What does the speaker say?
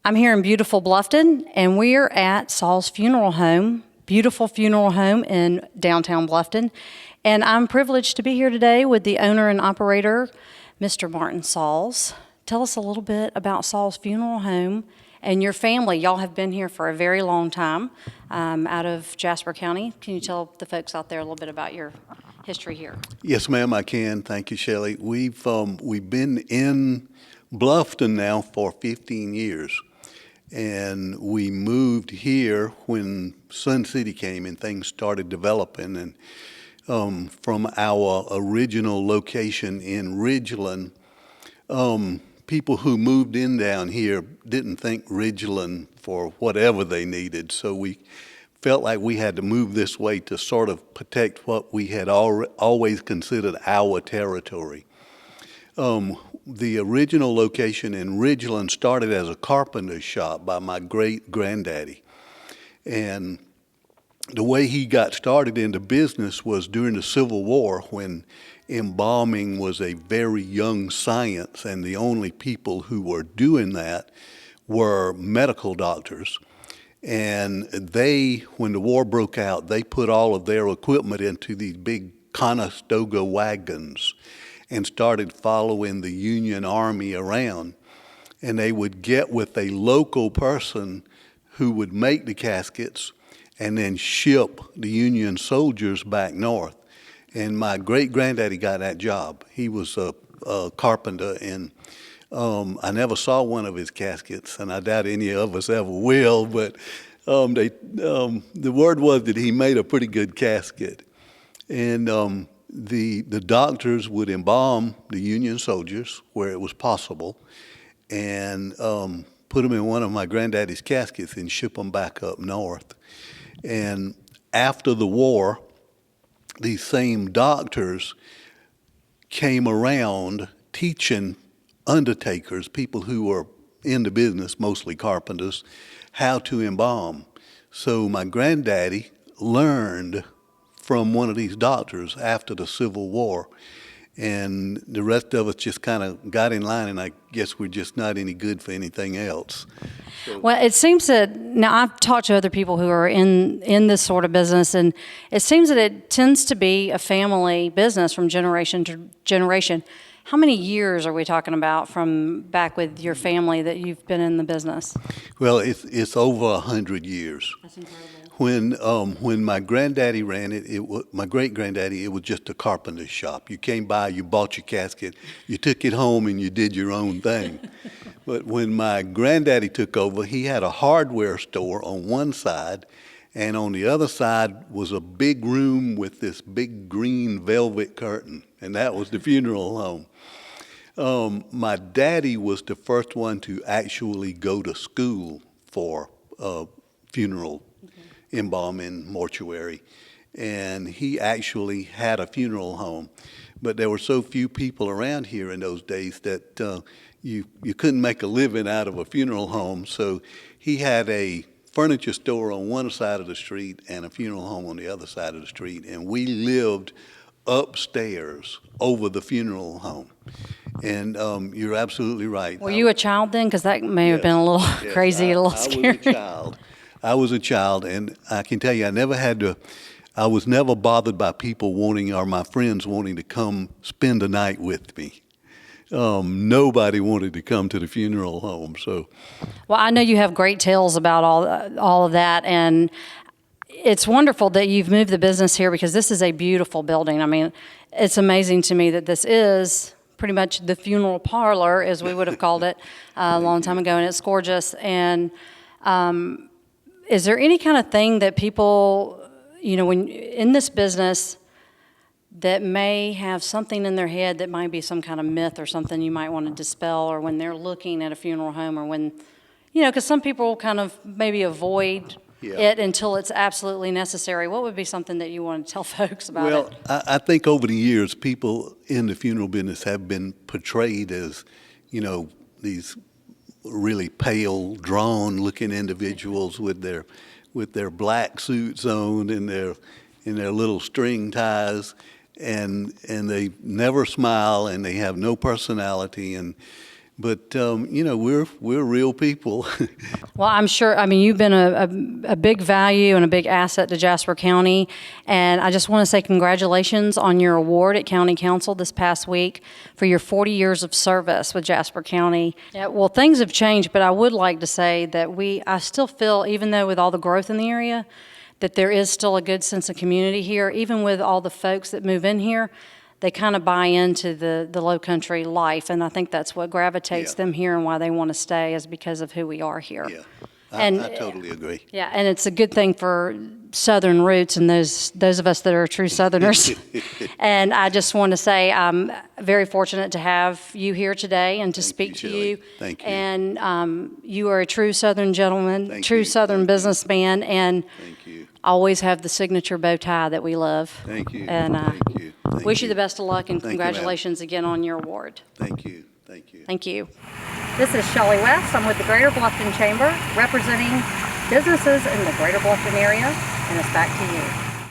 I'm here in beautiful Bluffton, and we're at Saul's funeral home, beautiful funeral home in downtown Bluffton. And I'm privileged to be here today with the owner and operator, Mr. Martin Sauls. Tell us a little bit about Saul's funeral home and your family. Y'all have been here for a very long time, out of Jasper County. Can you tell the folks out there a little bit about your history here? Yes, ma'am, I can. Thank you, Shelley. We've been in Bluffton now for 15 years. And we moved here when Sun City came and things started developing. And from our original location in Ridgeland, people who moved in down here didn't think Ridgeland for whatever they needed. So we felt like we had to move this way to sort of protect what we had always considered our territory. The original location in Ridgeland started as a carpenter's shop by my great-granddaddy. And the way he got started into business was during the Civil War, when embalming was a very young science, and the only people who were doing that were medical doctors. And they, when the war broke out, they put all of their equipment into these big Conestoga wagons and started following the Union Army around. And they would get with a local person who would make the caskets and then ship the Union soldiers back north. And my great-granddaddy got that job. He was a carpenter, and I never saw one of his caskets, and I doubt any of us ever will, but the word was that he made a pretty good casket. And the doctors would embalm the Union soldiers where it was possible and put them in one of my granddaddy's caskets and ship them back up north. And after the war, these same doctors came around teaching undertakers, people who were in the business, mostly carpenters, how to embalm. So my granddaddy learned from one of these doctors after the Civil War, and the rest of us just kind of got in line, and I guess we're just not any good for anything else. So. Well, it seems that, now I've talked to other people who are in this sort of business, and it seems that it tends to be a family business from generation to generation. How many years are we talking about from back with your family that you've been in the business? Well, it's over 100 years. That's incredible. When my granddaddy ran it, my great-granddaddy, it was just a carpenter's shop. You came by, you bought your casket, you took it home, and you did your own thing. But when my granddaddy took over, he had a hardware store on one side, and on the other side was a big room with this big green velvet curtain, and that was the funeral home. My daddy was the first one to actually go to school for funeral embalming, mortuary, and he actually had a funeral home. But there were so few people around here in those days that you couldn't make a living out of a funeral home, so he had a furniture store on one side of the street and a funeral home on the other side of the street, and we lived upstairs over the funeral home. And you're absolutely right. Were you a child then? Because that may have been a little crazy, a little scary. I was a child, and I can tell you, I was never bothered by people or my friends wanting to come spend the night with me. Nobody wanted to come to the funeral home, so. Well, I know you have great tales about all of that, and it's wonderful that you've moved the business here, because this is a beautiful building. I mean, it's amazing to me that this is pretty much the funeral parlor, as we would have called it a long time ago, and it's gorgeous. And is there any kind of thing that people, when in this business, that may have something in their head that might be some kind of myth or something you might want to dispel, or when they're looking at a funeral home, or when, because some people kind of maybe avoid it until it's absolutely necessary. What would be something that you want to tell folks about it? Well, I think over the years, people in the funeral business have been portrayed as, these really pale, drawn-looking individuals with their black suits on and their little string ties, and they never smile, and they have no personality. And But we're real people. Well, I'm sure, I mean, you've been a big value and a big asset to Jasper County, and I just want to say congratulations on your award at County Council this past week for your 40 years of service with Jasper County. Yeah, well, things have changed, but I would like to say that I still feel, even though with all the growth in the area, that there is still a good sense of community here, even with all the folks that move in here. They kind of buy into the low country life, and I think that's what gravitates them here and why they want to stay is because of who we are here. Yeah, I totally agree. Yeah, and it's a good thing for Southern roots and those of us that are true Southerners. And I just want to say I'm very fortunate to have you here today and to speak to you. Thank you. And you are a true Southern gentleman, true Southern businessman, and Thank you. always have the signature bow tie that we love. Thank you. And Thank you. wish you the best of luck and Thank you, ma'am. congratulations again on your award. Thank you. Thank you. Thank you. This is Shelley West. I'm with the Greater Bluffton Chamber representing businesses in the Greater Bluffton area, and it's back to you.